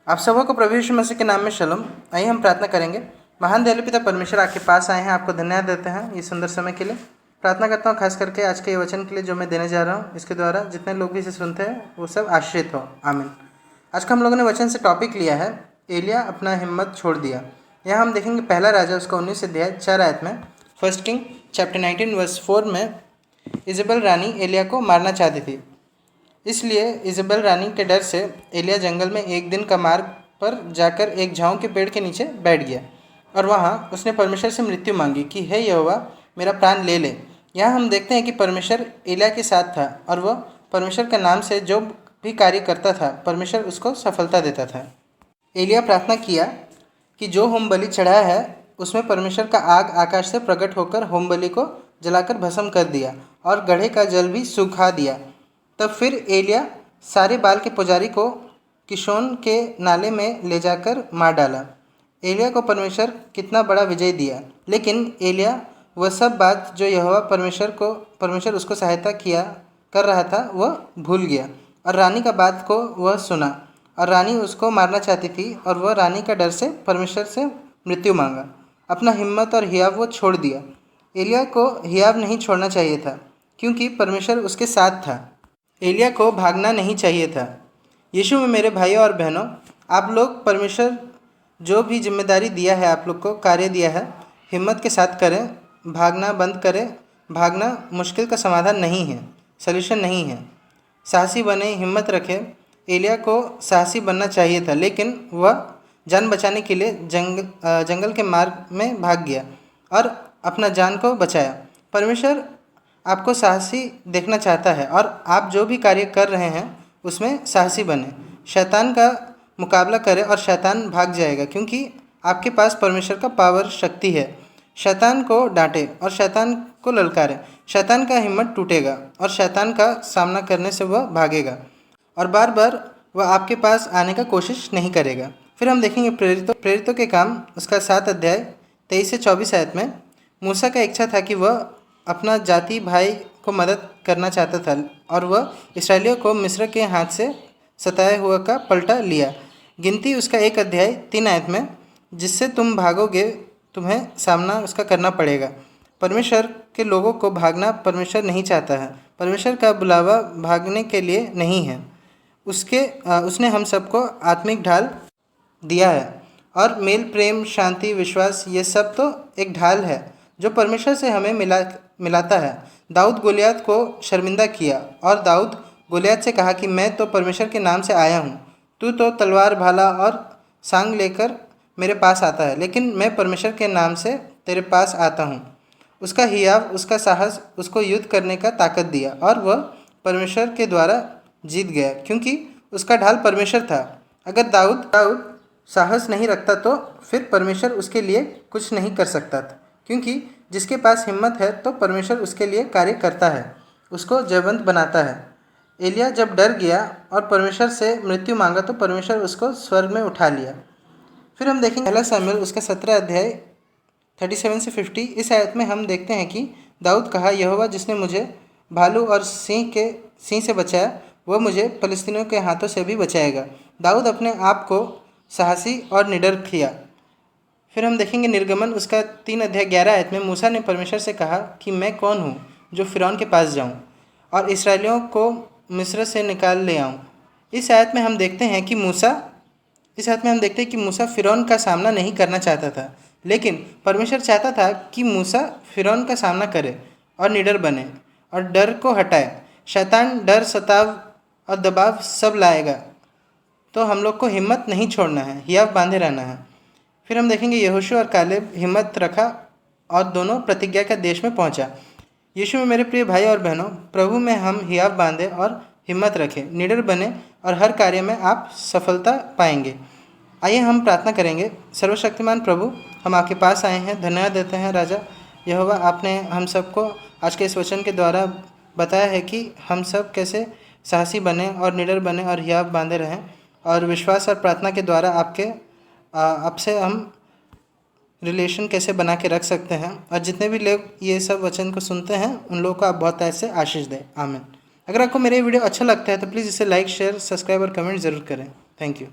आप सबों को प्रभु यीशु मसीह के नाम में शलोम। आइए हम प्रार्थना करेंगे। महान दयालु पिता परमेश्वर आपके पास आए हैं, आपको धन्यवाद देते हैं ये सुंदर समय के लिए। प्रार्थना करता हूँ खास करके आज के ये वचन के लिए जो मैं देने जा रहा हूँ, इसके द्वारा जितने लोग भी इसे सुनते हैं वो सब आश्रित हो। आमीन। आज का हम लोगों ने वचन से टॉपिक लिया है एलिया अपना हिम्मत छोड़ दिया। यहाँ हम देखेंगे पहला राजा उसका 19 अध्याय 4 आयत में। फर्स्ट किंग चैप्टर 19 वर्स 4 में इजेबल रानी एलिया को मारना चाहती थी, इसलिए इजेबल रानी के डर से एलिया जंगल में एक दिन का मार्ग पर जाकर एक झाऊ के पेड़ के नीचे बैठ गया और वहाँ उसने परमेश्वर से मृत्यु मांगी कि हे यहोवा, मेरा प्राण ले ले। यहाँ हम देखते हैं कि परमेश्वर एलिया के साथ था और वह परमेश्वर के नाम से जो भी कार्य करता था परमेश्वर उसको सफलता देता था। एलिया प्रार्थना किया कि जो होम बलि चढ़ाया है उसमें परमेश्वर का आग आकाश से प्रकट होकर होम बलि को जलाकर भस्म कर दिया और गड्ढे का जल भी सूखा दिया। तब फिर एलिया सारे बाल के पुजारी को किशोन के नाले में ले जाकर मार डाला। एलिया को परमेश्वर कितना बड़ा विजय दिया, लेकिन एलिया वह सब बात जो यहोवा परमेश्वर उसको सहायता किया कर रहा था वह भूल गया और रानी का बात को वह सुना और रानी उसको मारना चाहती थी और वह रानी का डर से परमेश्वर से मृत्यु मांगा। अपना हिम्मत और हियाव वो छोड़ दिया। एलिया को हियाव नहीं छोड़ना चाहिए था क्योंकि परमेश्वर उसके साथ था। एलिया को भागना नहीं चाहिए था। यीशु में मेरे भाइयों और बहनों, आप लोग परमेश्वर जो भी जिम्मेदारी दिया है, आप लोग को कार्य दिया है, हिम्मत के साथ करें। भागना बंद करें। भागना मुश्किल का समाधान नहीं है, सल्यूशन नहीं है। साहसी बने, हिम्मत रखें। एलिया को साहसी बनना चाहिए था, लेकिन वह जान बचाने के लिए जंगल के मार्ग में भाग गया और अपना जान को बचाया। परमेश्वर आपको साहसी देखना चाहता है और आप जो भी कार्य कर रहे हैं उसमें साहसी बने। शैतान का मुकाबला करें और शैतान भाग जाएगा, क्योंकि आपके पास परमेश्वर का पावर शक्ति है। शैतान को डांटे और शैतान को ललकारें। शैतान का हिम्मत टूटेगा और शैतान का सामना करने से वह भागेगा और बार बार वह आपके पास आने का कोशिश नहीं करेगा। फिर हम देखेंगे प्रेरितों के काम उसका 7 अध्याय 23 से 24 आयत में। मूसा का इच्छा था कि वह अपना जाति भाई को मदद करना चाहता था और वह इसराइलियों को मिस्र के हाथ से सताए हुआ का पलटा लिया। गिनती उसका 1 अध्याय 3 आयत में, जिससे तुम भागोगे तुम्हें सामना उसका करना पड़ेगा। परमेश्वर के लोगों को भागना परमेश्वर नहीं चाहता है। परमेश्वर का बुलावा भागने के लिए नहीं है। उसने हम सबको आत्मिक ढाल दिया है और मेल, प्रेम, शांति, विश्वास, ये सब तो एक ढाल है जो परमेश्वर से हमें मिलाता है। दाऊद गोलियत को शर्मिंदा किया और दाऊद गोलियत से कहा कि मैं तो परमेश्वर के नाम से आया हूँ, तू तो तलवार, भाला और सांग लेकर मेरे पास आता है, लेकिन मैं परमेश्वर के नाम से तेरे पास आता हूँ। उसका हियाव, उसका साहस उसको युद्ध करने का ताकत दिया और वह परमेश्वर के द्वारा जीत गया, क्योंकि उसका ढाल परमेश्वर था। अगर दाऊद साहस नहीं रखता तो फिर परमेश्वर उसके लिए कुछ नहीं कर सकता था, क्योंकि जिसके पास हिम्मत है तो परमेश्वर उसके लिए कार्य करता है, उसको जयवंत बनाता है। एलिया जब डर गया और परमेश्वर से मृत्यु मांगा तो परमेश्वर उसको स्वर्ग में उठा लिया। फिर हम देखेंगे पहला शमूएल उसका 17 अध्याय 37 से 50। इस आयत में हम देखते हैं कि दाऊद कहा, यहोवा जिसने मुझे भालू और सिंह से बचाया वह मुझे फलिस्तीनियों के हाथों से भी बचाएगा। दाऊद अपने आप को साहसी और निडर किया। फिर हम देखेंगे निर्गमन उसका 3 अध्याय 11 आयत में, मूसा ने परमेश्वर से कहा कि मैं कौन हूँ जो फ़िरौन के पास जाऊँ और इसराइलियों को मिस्र से निकाल ले आऊँ। इस आयत में हम देखते हैं कि मूसा फ़िरौन का सामना नहीं करना चाहता था, लेकिन परमेश्वर चाहता था कि मूसा फ़िरौन का सामना करे और निडर बने और डर को हटाए। शैतान डर, सताव और दबाव सब लाएगा, तो हम लोग को हिम्मत नहीं छोड़ना है, हियाव बांधे रहना है। फिर हम देखेंगे यहोशू और कालेब हिम्मत रखा और दोनों प्रतिज्ञा का देश में पहुंचा। यीशु में मेरे प्रिय भाई और बहनों, प्रभु में हम हियाव बांधे और हिम्मत रखें, निडर बने और हर कार्य में आप सफलता पाएंगे। आइए हम प्रार्थना करेंगे। सर्वशक्तिमान प्रभु, हम आपके पास आए हैं, धन्यवाद देते हैं राजा यहोवा, आपने हम सबको आज के इस वचन के द्वारा बताया है कि हम सब कैसे साहसी बने और निडर बने और हियाव बांधे रहें और विश्वास और प्रार्थना के द्वारा आपसे हम रिलेशन कैसे बना के रख सकते हैं। और जितने भी लोग ये सब वचन को सुनते हैं उन लोगों को आप बहुत ऐसे आशीष दें। आमीन। अगर आपको मेरे वीडियो अच्छा लगता है तो प्लीज़ इसे लाइक, शेयर, सब्सक्राइब और कमेंट ज़रूर करें। Thank you.